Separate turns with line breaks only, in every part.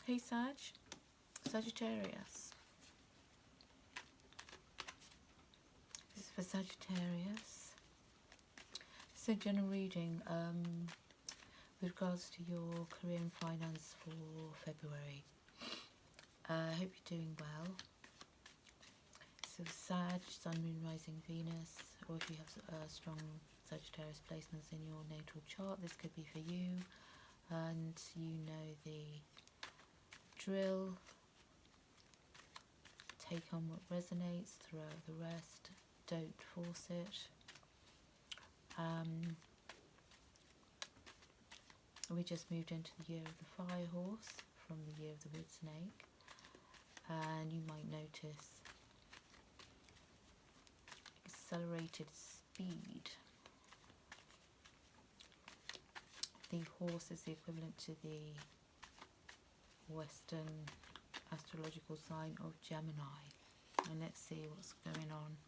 Hey Sagittarius. This is for Sagittarius. So general reading with regards to your career and finance for February. I hope you're doing well. So Sag, Sun, Moon, Rising, Venus, or if you have strong Sagittarius placements in your natal chart, this could be for you. And you know the drill. Take on what resonates, throw out the rest, don't force it. We just moved into the year of the fire horse from the year of the wood snake, and you might notice accelerated speed. The horse is the equivalent to the Western astrological sign of Gemini. And let's see what's going on.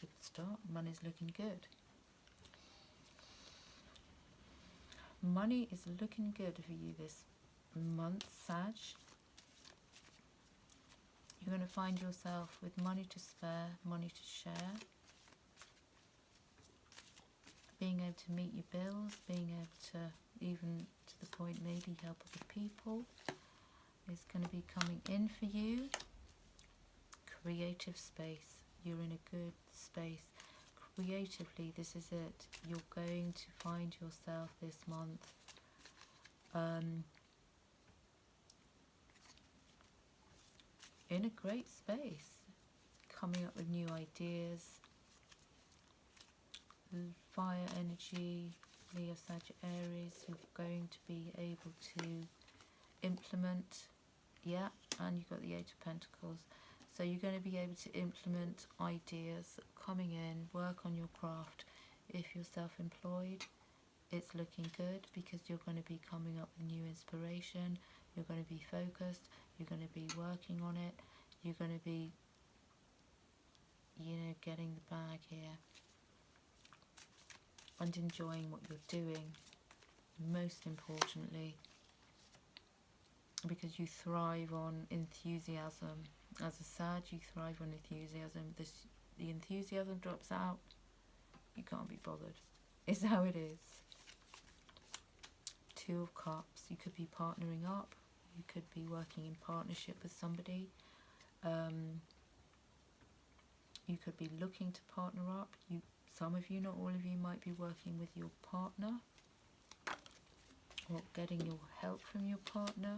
Good start. Money's looking good. Money is looking good for you this month, Sag. You're going to find yourself with money to spare, money to share, being able to meet your bills, being able to, even to the point maybe help other people is going to be coming in for you. Creative space. You're in a good space. Creatively, this is it. You're going to find yourself this month in a great space, coming up with new ideas. Fire energy, Leo, Sagittarius, you're going to be able to implement, yeah, and you've got the Eight of Pentacles. So you're going to be able to implement ideas coming in, work on your craft. If you're self-employed, it's looking good because you're going to be coming up with new inspiration. You're going to be focused. You're going to be working on it. You're going to be, you know, getting the bag here and enjoying what you're doing. Most importantly, because you thrive on enthusiasm. As a Sag, you thrive on enthusiasm. The enthusiasm drops out, you can't be bothered. It's how it is. Two of Cups. You could be partnering up. You could be working in partnership with somebody. You could be looking to partner up. Some of you, not all of you, might be working with your partner or getting your help from your partner.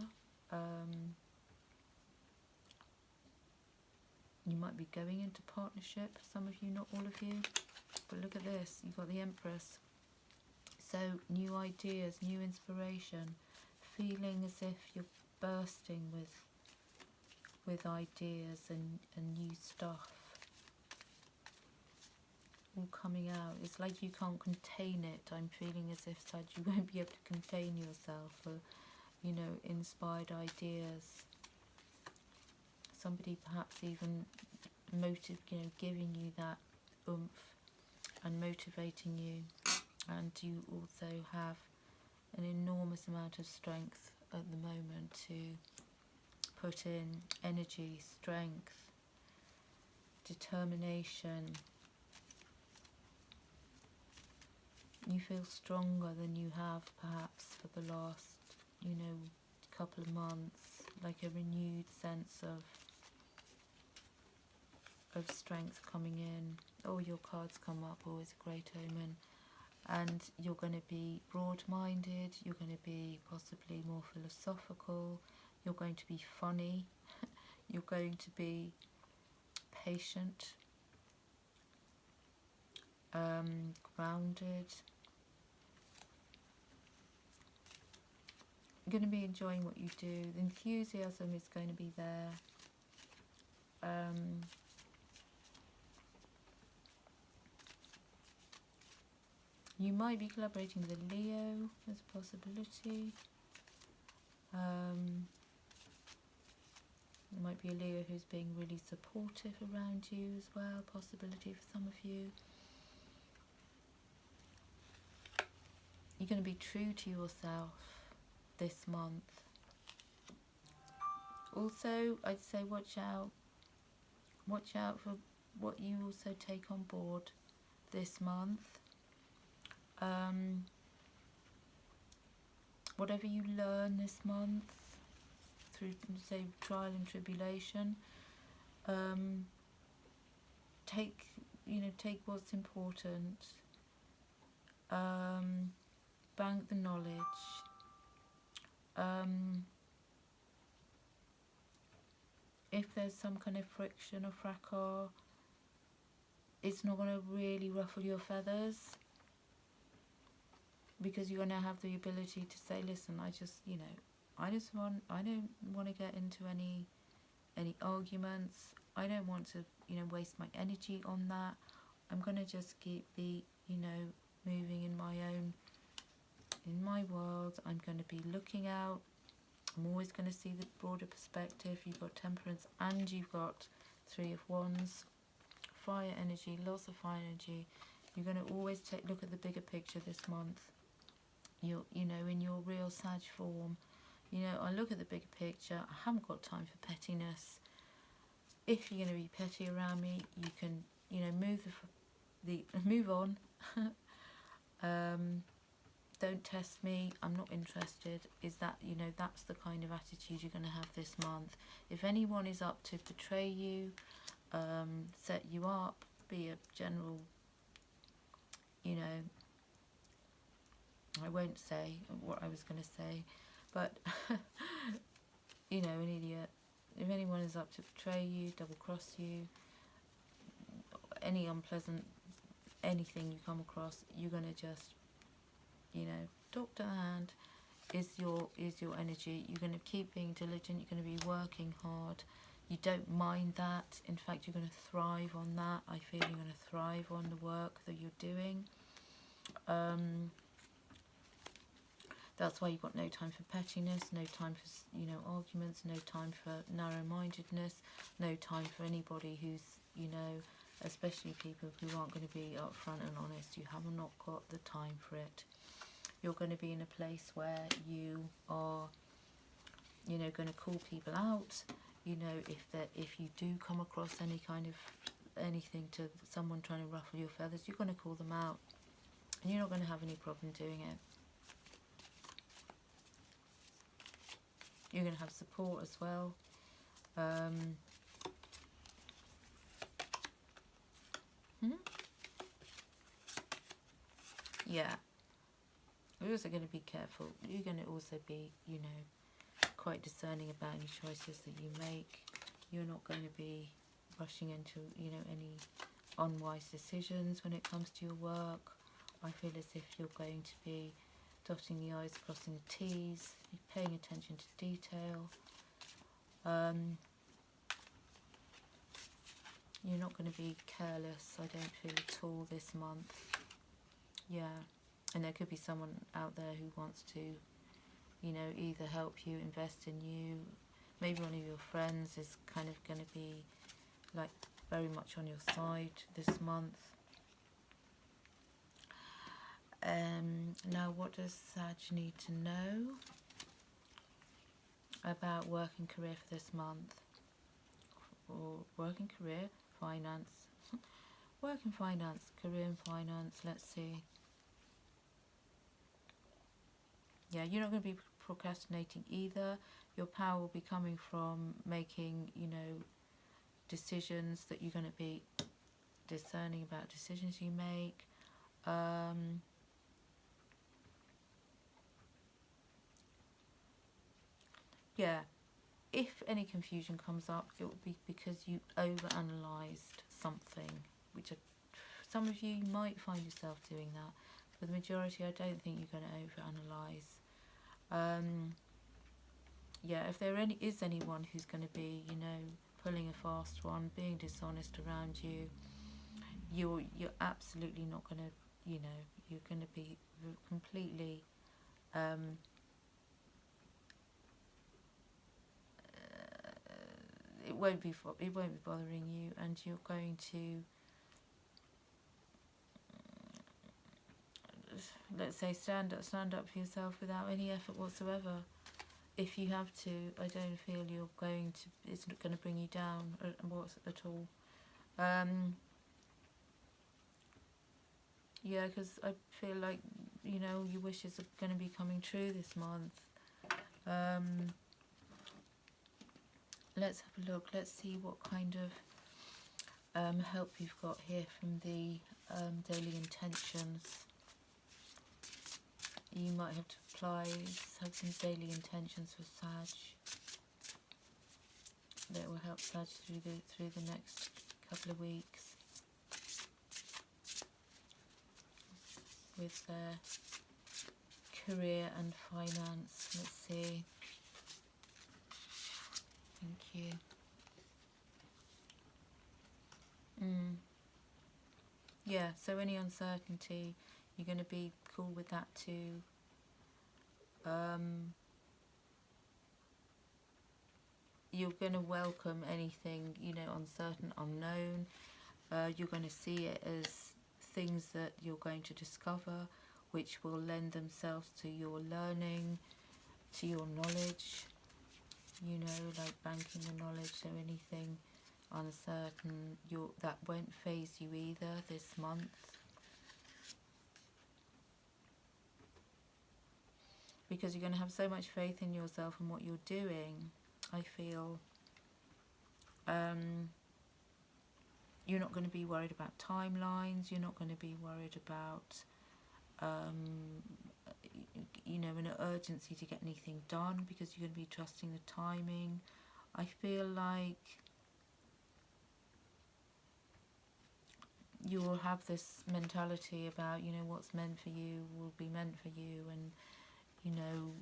You might be going into partnership, some of you, not all of you. But look at this, you've got the Empress. So new ideas, new inspiration, feeling as if you're bursting with ideas and new stuff all coming out. It's like you can't contain it. I'm feeling as if, Sag, you won't be able to contain yourself for, you know, inspired ideas. Somebody perhaps even giving you that oomph and motivating you, and you also have an enormous amount of strength at the moment to put in energy, strength, determination. You feel stronger than you have perhaps for the last, you know, couple of months, like a renewed sense of strength coming in. Oh, your cards come up, always a great omen. And you're going to be broad-minded, you're going to be possibly more philosophical, you're going to be funny, you're going to be patient, grounded. You're going to be enjoying what you do. The enthusiasm is going to be there. You might be collaborating with a Leo as a possibility. There might be a Leo who's being really supportive around you as well, possibility for some of you. You're going to be true to yourself this month. Also, I'd say watch out for what you also take on board this month. Whatever you learn this month through, say, trial and tribulation, take what's important. Bank the knowledge. If there's some kind of friction or fracas, it's not going to really ruffle your feathers, because you're going to have the ability to say, listen, I don't want to get into any arguments. I don't want to, waste my energy on that. I'm going to just be, moving in my world. I'm going to be looking out. I'm always going to see the broader perspective. You've got Temperance and you've got Three of Wands. Fire energy, lots of fire energy. You're going to always look at the bigger picture this month. In your real Sag form. I look at the bigger picture. I haven't got time for pettiness. If you're going to be petty around me, you can, move on. Don't test me. I'm not interested. Is that, that's the kind of attitude you're going to have this month. If anyone is up to betray you, set you up, be a general, I won't say what I was going to say, but, an idiot. If anyone is up to betray you, double cross you, any unpleasant, anything you come across, you're going to just, talk to the hand is your energy. You're going to keep being diligent. You're going to be working hard. You don't mind that. In fact, you're going to thrive on that. I feel you're going to thrive on the work that you're doing. That's why you've got no time for pettiness, no time for, arguments, no time for narrow-mindedness, no time for anybody who's, especially people who aren't going to be upfront and honest. You have not got the time for it. You're going to be in a place where you are, going to call people out. If you do come across any kind of anything to someone trying to ruffle your feathers, you're going to call them out, and you're not going to have any problem doing it. You're going to have support as well. Yeah. You're also going to be careful. You're going to also be, quite discerning about any choices that you make. You're not going to be rushing into, any unwise decisions when it comes to your work. I feel as if you're going to be dotting the I's, crossing the T's, paying attention to detail. You're not going to be careless, I don't feel at all this month. Yeah, and there could be someone out there who wants to, either help you, invest in you. Maybe one of your friends is kind of going to be, like, very much on your side this month. Now, what does Sag need to know about work and career for this month? Or work and career, finance. Work and finance, career and finance, let's see. Yeah, you're not going to be procrastinating either. Your power will be coming from making, decisions that you're going to be discerning about decisions you make. Yeah, if any confusion comes up, it will be because you overanalyzed something, which some of you might find yourself doing that. For the majority, I don't think you're going to overanalyze. Yeah, if there is anyone who's going to be, pulling a fast one, being dishonest around you, you're absolutely not going to, you're going to be completely it won't be bothering you, and you're going to, let's say, stand up for yourself without any effort whatsoever. if you have to, I don't feel you're going to, it's not going to bring you down at all. Yeah, because I feel like, you know, your wishes are going to be coming true this month. Let's have a look. Let's see what kind of help you've got here from the daily intentions. You might have to have some daily intentions for Sag that will help Sag through the next couple of weeks with their career and finance. Let's see. Thank you. Yeah, so any uncertainty, you're going to be cool with that too. You're going to welcome anything, you know, uncertain, unknown. You're going to see it as things that you're going to discover, which will lend themselves to your learning, to your knowledge, you know, like banking the knowledge. So anything uncertain, that won't phase you either this month. Because you're going to have so much faith in yourself and what you're doing, I feel. You're not going to be worried about timelines. You're not going to be worried about, you know, an urgency to get anything done, because you're going to be trusting the timing. I feel like you will have this mentality about, you know, what's meant for you will be meant for you, and, you know,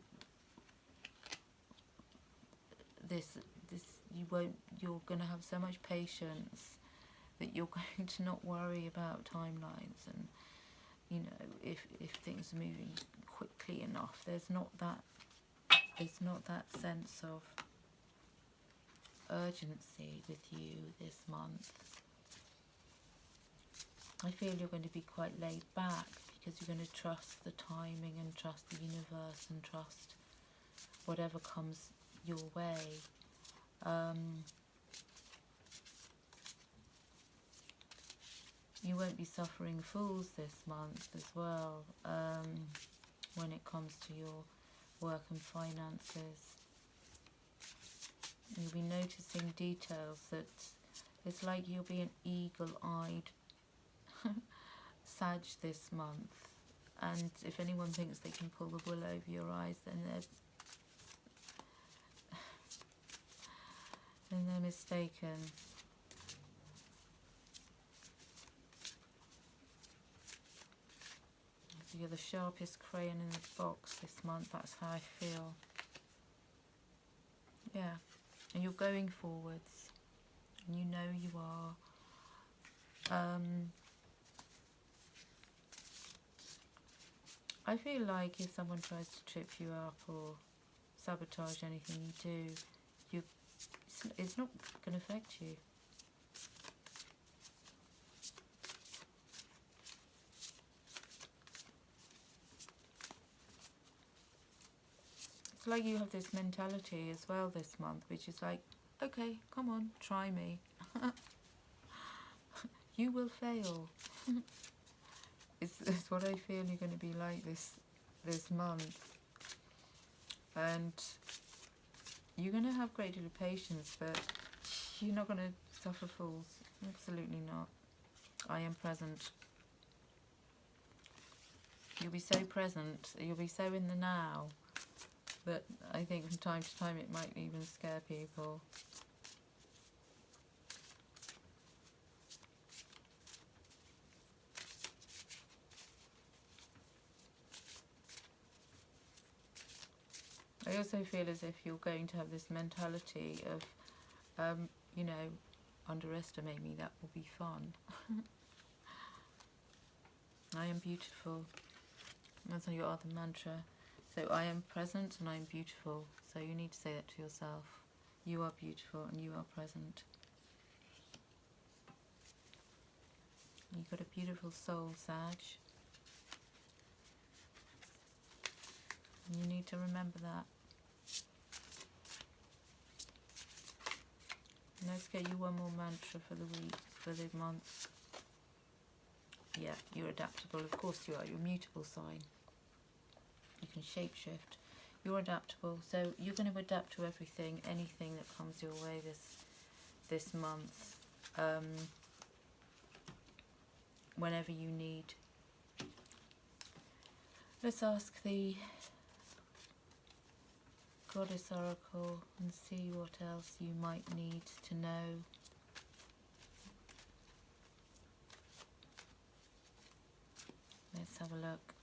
you're going to have so much patience that you're going to not worry about timelines, and, you know, if things are moving quickly enough, there's not that sense of urgency with you this month. I feel you're going to be quite laid back, because you're going to trust the timing and trust the universe and trust whatever comes your way. You won't be suffering fools this month as well, when it comes to your work and finances. You'll be noticing details that it's like you'll be an eagle-eyed Sag this month, and if anyone thinks they can pull the wool over your eyes, then they're mistaken. So you're the sharpest crayon in the box this month. That's how I feel. Yeah, and you're going forwards, and you know you are. I feel like if someone tries to trip you up or sabotage anything you do, it's not going to affect you. It's like you have this mentality as well this month, which is like, okay, come on, try me. You will fail. It's what I feel you're going to be like this month. And you're going to have great deal of patience, but you're not going to suffer fools. Absolutely not. I am present. You'll be so present, you'll be so in the now, that I think from time to time it might even scare people. I also feel as if you're going to have this mentality of, you know, underestimate me, that will be fun. I am beautiful. That's your other mantra. So I am present and I am beautiful. So you need to say that to yourself. You are beautiful and you are present. You've got a beautiful soul, Sag. And you need to remember that. let's get you one more mantra for the week, for the month. Yeah, you're adaptable. Of course you are. You're a mutable sign. You can shapeshift. You're adaptable. So you're going to adapt to everything, anything that comes your way this month. Whenever you need. Let's ask the Goddess Oracle and see what else you might need to know. Let's have a look.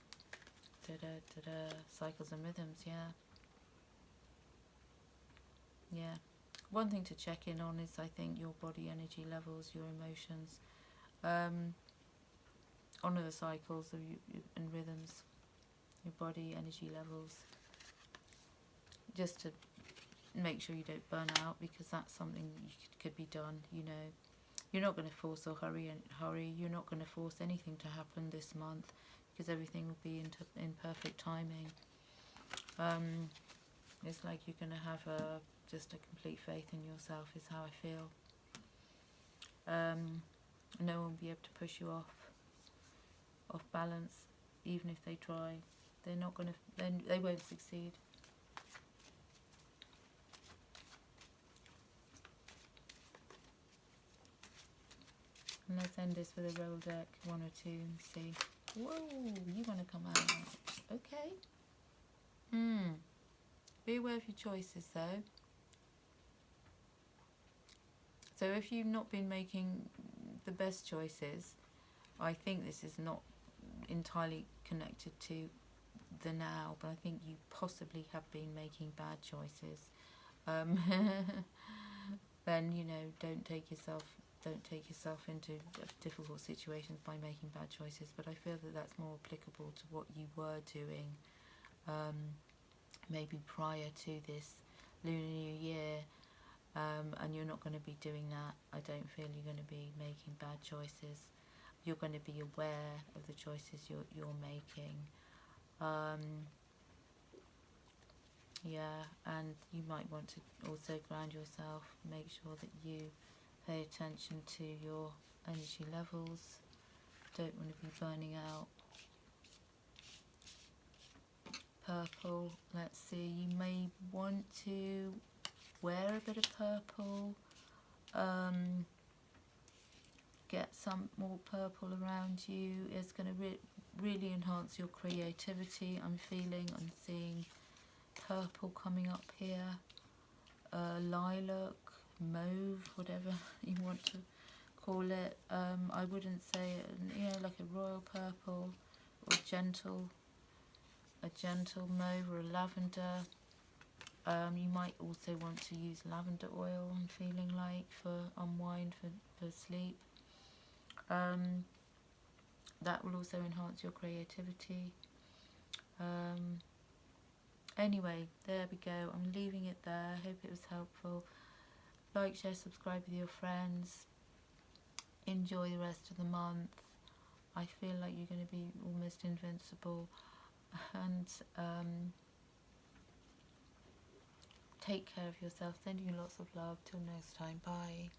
Cycles and rhythms, yeah. Yeah. One thing to check in on is, I think, your body energy levels, your emotions. Honour the cycles of and rhythms, your body energy levels, just to make sure you don't burn out, because that's something could be done. You know, you're not going to force or hurry. You're not going to force anything to happen this month, because everything will be in perfect timing. It's like you're going to have just a complete faith in yourself, is how I feel. No one will be able to push you off balance, even if they try. They're not going to. They won't succeed. And let's end this with a roll deck, 1 or 2, and see. Whoa, you want to come out? Okay. Be aware of your choices, though. So if you've not been making the best choices, I think this is not entirely connected to the now, but I think you possibly have been making bad choices. Then, you know, don't take yourself into difficult situations by making bad choices. But I feel that that's more applicable to what you were doing, maybe prior to this Lunar New Year. And you're not going to be doing that. I don't feel you're going to be making bad choices. You're going to be aware of the choices you're making. Yeah, and you might want to also ground yourself. Make sure that you pay attention to your energy levels. Don't want to be burning out. Purple. Let's see. You may want to wear a bit of purple. Get some more purple around you. It's going to really enhance your creativity. I'm seeing purple coming up here. Lilac, mauve, whatever you want to call it. I wouldn't say it, you know, like a royal purple, or a gentle mauve, or a lavender. You might also want to use lavender oil, I'm feeling like, for unwind, for sleep. That will also enhance your creativity. Anyway, there we go. I'm leaving it there. I hope it was helpful. Like, share, subscribe with your friends. Enjoy the rest of the month. I feel like you're going to be almost invincible. And take care of yourself. Sending you lots of love. Till next time. Bye.